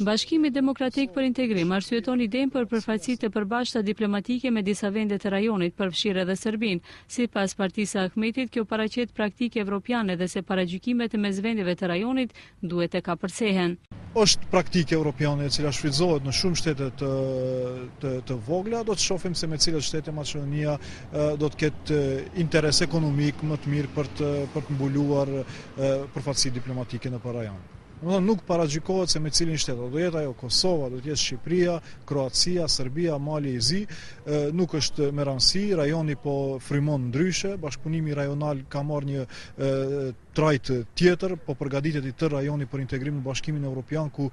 Bashkimi Demokratik për Integrim arsyeton idenë për përfaqësi të përbashkëta diplomatike me disa vende të rajonit, përfshirë edhe Serbinë. Sipas Partisë së Ahmetit, kjo paraqet praktikë evropiane dhe se paragjykimet mes vendeve të rajonit duhet të kapërcehen. Është praktikë evropiane e cila shfrytëzohet në shumë shtete të vogla, do të shohim se me cilat shtete Maqedonia do të ketë interes ekonomik më të mirë për të mbuluar përfaqësi diplomatike në rajon. Nuk paragjykohet se me cilin shtet, do jetë ajo Kosova, do të jetë Shqipëria, Kroacia, Serbia, Mali i Zi, nuk është me rëndësi, rajoni po frymon ndryshe, bashkëpunimi rajonal ka marrë një trajt tjetër, po përgatitet i tërë rajoni për integrim në Bashkimin Evropian, ku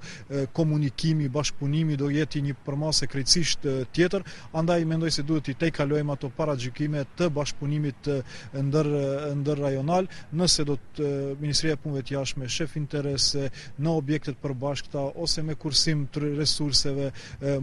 komunikimi, bashkëpunimi do jetë një përmase krejtësisht tjetër, andaj mendoj se duhet i tejkalojmë ato paragjykime të bashkëpunimit ndër rajonal, nëse do të Ministria e Punëve të Jashtme shef interese në objektet përbashkëta ose me kursim të resurseve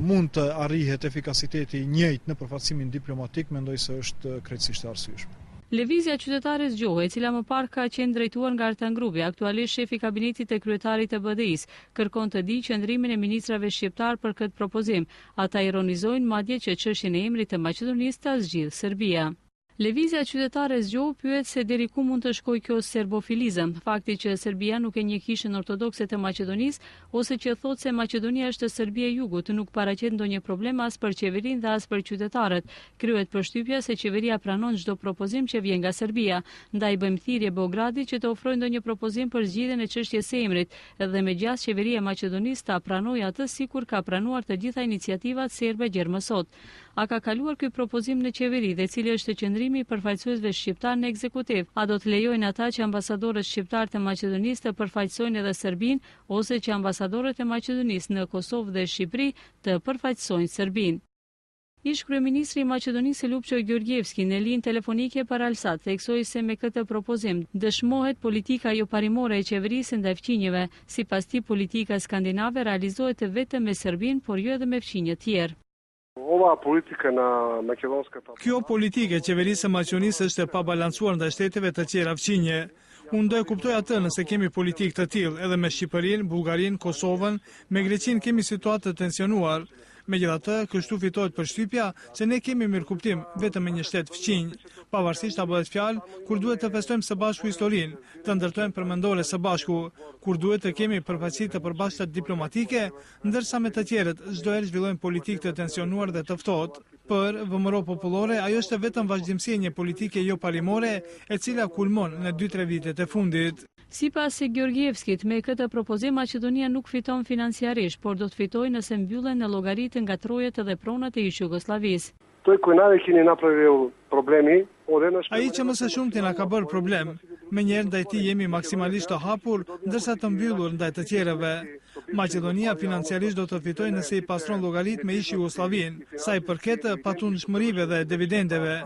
mund të arrihet efikasiteti i njëjtë në përfaqësimin diplomatik, mendoj se është krejtësisht e arsyeshme. Lëvizja qytetare zgjohej, e cila më parë ka qenë drejtuar nga Artan Grupi, aktualisht shefi i kabinetit të kryetarit të BDI-s, kërkon të di qëndrimin e ministrave shqiptar për këtë propozim. Ata ironizojnë madje që çështjen e emrit të Maqedonisë ta zgjidh Serbia. Lëvizja qytetare zgjohu pyet se deri ku mund të shkojë kjo serbofilizëm, fakti që Serbia nuk e njeh kishën ortodokse të Maqedonisë ose që thotë se Maqedonia është Serbia e Jugut, nuk paraqet ndonjë problem as për qeverinë dhe as për qytetarët. Kryhet përshtypja se qeveria pranon çdo propozim që vjen nga Serbia, ndaj bëjmë thirrje Beogradit që të ofrojë ndonjë propozim për zgjidhjen e çështjes së emrit, dhe megjithëse qeveria e Maqedonisë ta pranojë atë sikur ka pranuar të gjitha iniciativat serbe gjërmë sot. A ka kaluar ky propozim në qeveri dhe cili është qëndrimi i përfaqësuesve shqiptar në ekzekutiv? A do të lejojnë ata që ambasadorët shqiptar të Maqedonisë të përfaqësojnë edhe Serbinë ose që ambasadorët e Maqedonisë në Kosovë dhe Shqipëri të përfaqësojnë Serbinë? Ish kryeministri i Maqedonisë Lupço Gjorgjevski në linjë telefonike për Alsat theksoi se me këtë propozim dëshmohet politika jo parimore e qeverisë ndaj fqinjëve. Sipas tij, politika skandinave realizohet vetëm me Serbinë, por jo edhe me fqinjë të tjerë. Kjo politikë e qeverisë së Maqedonisë është e pabalancuar ndaj shteteve të tjera fqinje. Unë do e kuptoj atë nëse kemi politikë të tillë edhe me Shqipërinë, Bullgarinë, Kosovën, me Greqinë kemi situatë të tensionuar. Megjithatë, kështu fitohet përshtypja se ne kemi mirëkuptim vetëm me një shtet fqinj, pavarësisht a bëhet fjalë kur duhet të festojmë së bashku historinë, të ndërtojmë përmendore së bashku, kur duhet të kemi përfaqësi të përbashkëta diplomatike, ndërsa me të tjerët çdo herë zhvillojmë politikë të tensionuar dhe të ftohtë. Për VMRO popullore, ajo është vetëm vazhdimësi e një politike jo parimore, e cila kulmon në 2-3 vitet e fundit. Sipas Gjorgjevskit, me këtë propozim Maqedonia nuk fiton financiarisht, por do të fitojë nëse mbyllen në llogaritë nga trojet dhe pronat e Jugosllavisë. Ai që më së shumti na ka bërë problem, menjëherë ndaj tij jemi maksimalisht të hapur, ndërsa të mbyllur ndaj të tjerëve. Maqedonia financiarisht do të fitojë nëse i pastron llogaritë me ish Jugosllavinë, sa i përket patundshmërive dhe dividendeve.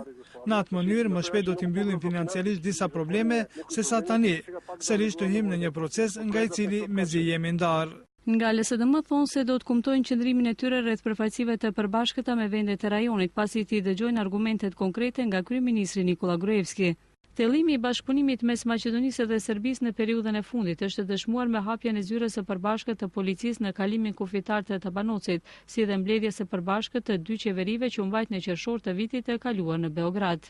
Në atë mënyrë, më shpejt do t'i mbyllim financiarisht disa probleme se sa tani, sërish të hym në një proces nga i cili mezi jemi ndarë. Nga LSDM thonë se do të kumtojnë qëndrimin e tyre rreth përfaqësive të përbashkëta me vendet e rajonit, pasi t'i dëgjojnë argumentet konkrete nga kryeministri Nikola Gruevski. Tellimi i bashkëpunimit mes Maqedonisë dhe Serbisë në periudhën e fundit është dëshmuar me hapjen e zyrës së përbashkët të policisë në kalimin kufitar të Tabanocit, si dhe mbledhjes së përbashkët të dy qeverive që u mbajt në qershor të vitit të kaluar në Beograd.